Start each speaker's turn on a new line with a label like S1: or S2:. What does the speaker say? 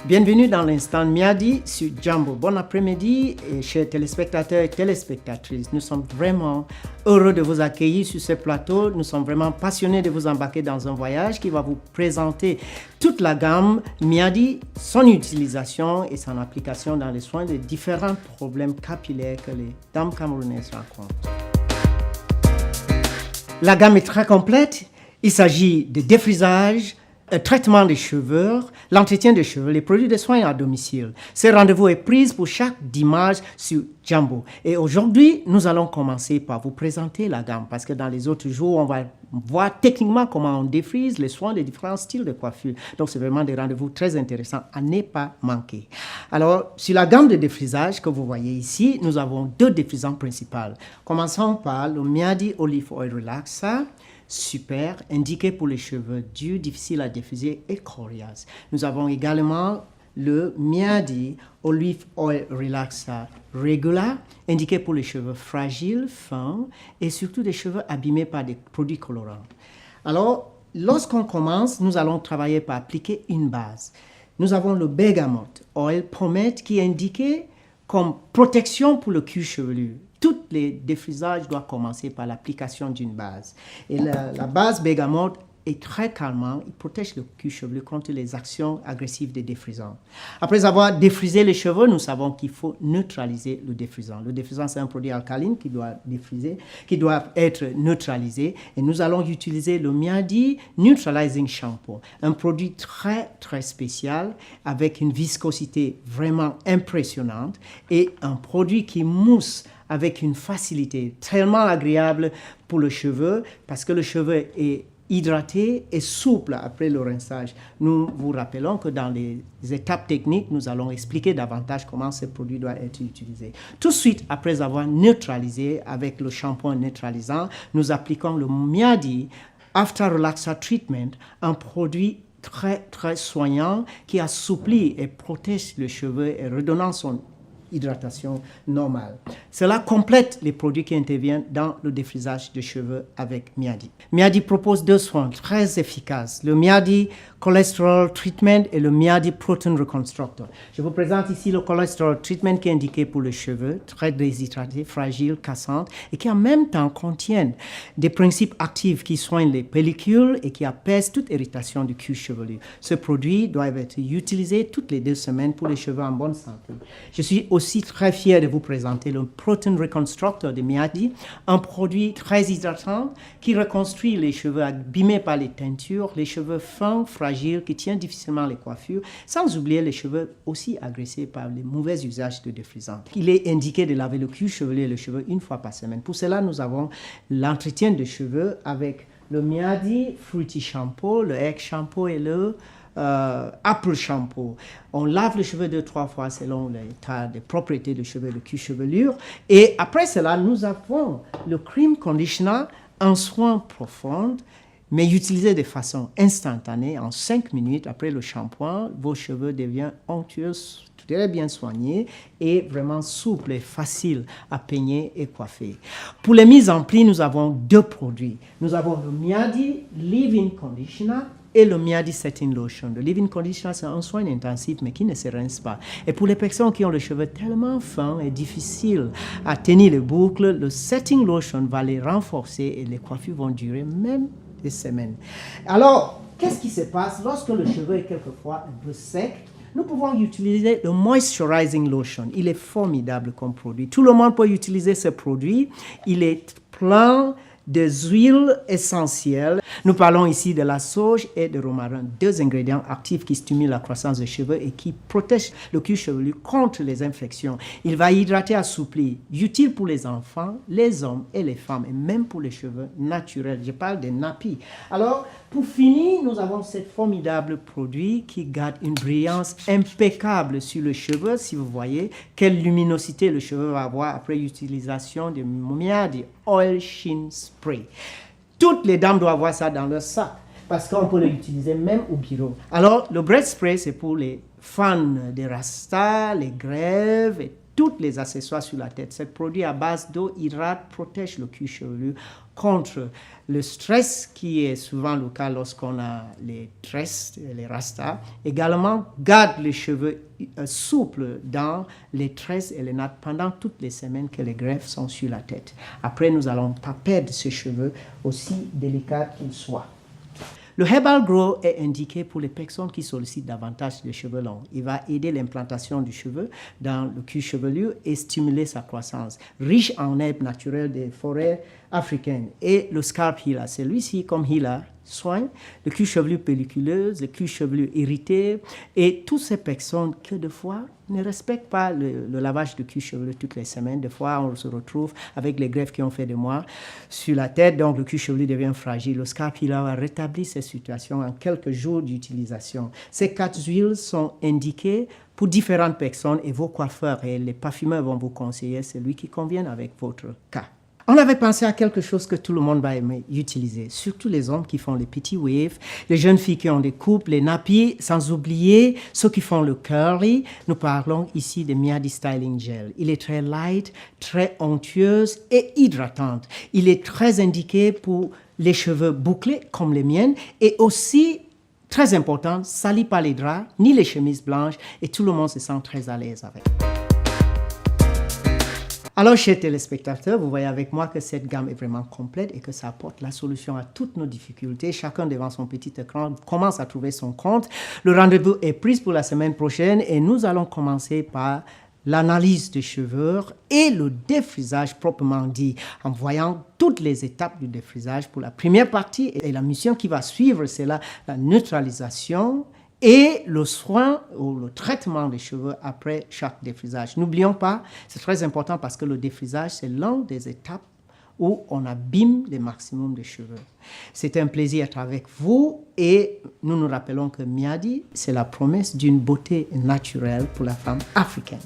S1: Bienvenue dans l'instant Miadi sur Jambo. Bon après-midi, chers téléspectateurs et téléspectatrices. Nous sommes vraiment heureux de vous accueillir sur ce plateau. Nous sommes vraiment passionnés de vous embarquer dans un voyage qui va vous présenter toute la gamme Miadi, son utilisation et son application dans les soins de différents problèmes capillaires que les dames camerounaises rencontrent. La gamme est très complète. Il s'agit de défrisage, traitement des cheveux, l'entretien des cheveux, les produits de soins à domicile. Ce rendez-vous est pris pour chaque dimanche sur Jambo. Et aujourd'hui, nous allons commencer par vous présenter la gamme parce que dans les autres jours, on va voir techniquement comment on défrise les soins des différents styles de coiffure. Donc, c'est vraiment des rendez-vous très intéressants à ne pas manquer. Alors, sur la gamme de défrisage que vous voyez ici, nous avons deux défrisants principaux. Commençons par le Miadi Olive Oil Relaxer. Super, indiqué pour les cheveux durs, difficiles à défriser et coriaces. Nous avons également le Miadi Olive Oil Relaxer Regular, indiqué pour les cheveux fragiles, fins et surtout des cheveux abîmés par des produits colorants. Alors, lorsqu'on commence, nous allons travailler par appliquer une base. Nous avons le Bergamot Oil Pomade qui est indiqué comme protection pour le cuir chevelu. Tous les défrisages doivent commencer par l'application d'une base. Et la base Bergamot est très calmant. Il protège le cuir chevelu contre les actions agressives des défrisants. Après avoir défrisé les cheveux, nous savons qu'il faut neutraliser le défrisant. Le défrisant, c'est un produit alcaline qui doit défriser, qui doit être neutralisé. Et nous allons utiliser le Miadi Neutralizing Shampoo, un produit très, très spécial avec une viscosité vraiment impressionnante et un produit qui mousse avec une facilité tellement agréable pour le cheveu parce que le cheveu est hydraté et souple après le rinçage. Nous vous rappelons que dans les étapes techniques, nous allons expliquer davantage comment ce produit doit être utilisé. Tout de suite, après avoir neutralisé avec le shampoing neutralisant, nous appliquons le Miadi After Relaxer Treatment, un produit très, très soignant qui assouplit et protège le cheveu et redonnant son hydratation normale. Cela complète les produits qui interviennent dans le défrisage de cheveux avec Miadi. Miadi propose deux soins très efficaces, le Miadi Cholesterol Treatment et le Miadi Protein Reconstructor. Je vous présente ici le Cholesterol Treatment qui est indiqué pour les cheveux, très déshydratés, fragiles, cassantes et qui en même temps contiennent des principes actifs qui soignent les pellicules et qui apaisent toute irritation du cuir chevelu. Ce produit doit être utilisé toutes les 2 semaines pour les cheveux en bonne santé. Je suis aussi très fier de vous présenter le Protein Reconstructor de Miadi, un produit très hydratant qui reconstruit les cheveux abîmés par les teintures, les cheveux fins, fragiles, qui tiennent difficilement les coiffures, sans oublier les cheveux aussi agressés par les mauvais usages de défrisants. Il est indiqué de laver le cuir chevelu et le cheveu 1 fois par semaine. Pour cela, nous avons l'entretien de cheveux avec le Miadi Fruity Shampoo, le Egg Shampoo et le Apple Shampoo. On lave les cheveux 2-3 fois selon l'état de propriété de cheveux, de cuir chevelure. Et après cela, nous avons le Cream Conditioner, un soin profond, mais utilisé de façon instantanée, en 5 minutes après le shampoing, vos cheveux deviennent onctueux, très bien soignés et vraiment souples et faciles à peigner et coiffer. Pour les mises en pli, nous avons 2 produits. Nous avons le Miadi Leave-In Conditioner et le Miadi Setting Lotion. Le Leave-In Conditioner, c'est un soin intensif, mais qui ne se rince pas. Et pour les personnes qui ont les cheveux tellement fins et difficiles à tenir les boucles, le Setting Lotion va les renforcer et les coiffures vont durer même des semaines. Alors, qu'est-ce qui se passe lorsque le cheveu est quelquefois un peu sec? Nous pouvons utiliser le Moisturizing Lotion. Il est formidable comme produit. Tout le monde peut utiliser ce produit. Il est plein des huiles essentielles. Nous parlons ici de la sauge et de romarin, 2 ingrédients actifs qui stimulent la croissance des cheveux et qui protègent le cuir chevelu contre les infections. Il va hydrater, assouplir, utile pour les enfants, les hommes et les femmes, et même pour les cheveux naturels. Je parle des nappies. Alors, pour finir, nous avons ce formidable produit qui garde une brillance impeccable sur le cheveu. Si vous voyez quelle luminosité le cheveu va avoir après l'utilisation de Miadi Oil Sheen Spray. Toutes les dames doivent avoir ça dans leur sac parce qu'on peut l'utiliser même au bureau. Alors, le breath spray, c'est pour les fans des rastas, les grèves et tous les accessoires sur la tête. Ce produit à base d'eau hydrate, protège le cuir chevelu contre le stress qui est souvent le cas lorsqu'on a les tresses, les rastas. Également, garde les cheveux souples dans les tresses et les nattes pendant toutes les semaines que les greffes sont sur la tête. Après, nous allons pas perdre ces cheveux, aussi délicats qu'ils soient. Le Herbal Grow est indiqué pour les personnes qui sollicitent davantage les cheveux longs. Il va aider l'implantation du cheveu dans le cuir chevelu et stimuler sa croissance. Riche en herbes naturelles des forêts africaines. Et le Scalp Healer, celui-ci comme healer, soigne le cuir chevelu pelliculeuse, le cuir chevelu irrité et toutes ces personnes que des fois ne respectent pas le lavage de cuir chevelu toutes les semaines. Des fois, on se retrouve avec les greffes qui ont fait de moi sur la tête, donc le cuir chevelu devient fragile. Le Scalp Healer va rétablir cette situation en quelques jours d'utilisation. Ces 4 huiles sont indiquées pour différentes personnes et vos coiffeurs et les parfumeurs vont vous conseiller celui qui convient avec votre cas. On avait pensé à quelque chose que tout le monde va aimer utiliser, surtout les hommes qui font les petits waves, les jeunes filles qui ont des coupes, les nappies, sans oublier ceux qui font le curly. Nous parlons ici de Miadi Styling Gel. Il est très light, très onctueuse et hydratante. Il est très indiqué pour les cheveux bouclés comme les miennes et aussi, très important, sali pas les draps ni les chemises blanches et tout le monde se sent très à l'aise avec. Alors, chers téléspectateurs, vous voyez avec moi que cette gamme est vraiment complète et que ça apporte la solution à toutes nos difficultés. Chacun devant son petit écran commence à trouver son compte. Le rendez-vous est pris pour la semaine prochaine et nous allons commencer par l'analyse des cheveux et le défrisage proprement dit, en voyant toutes les étapes du défrisage pour la première partie. Et la mission qui va suivre, c'est la neutralisation et le soin ou le traitement des cheveux après chaque défrisage. N'oublions pas, c'est très important parce que le défrisage, c'est l'une des étapes où on abîme le maximum de cheveux. C'est un plaisir d'être avec vous et nous nous rappelons que Miadi, c'est la promesse d'une beauté naturelle pour la femme africaine.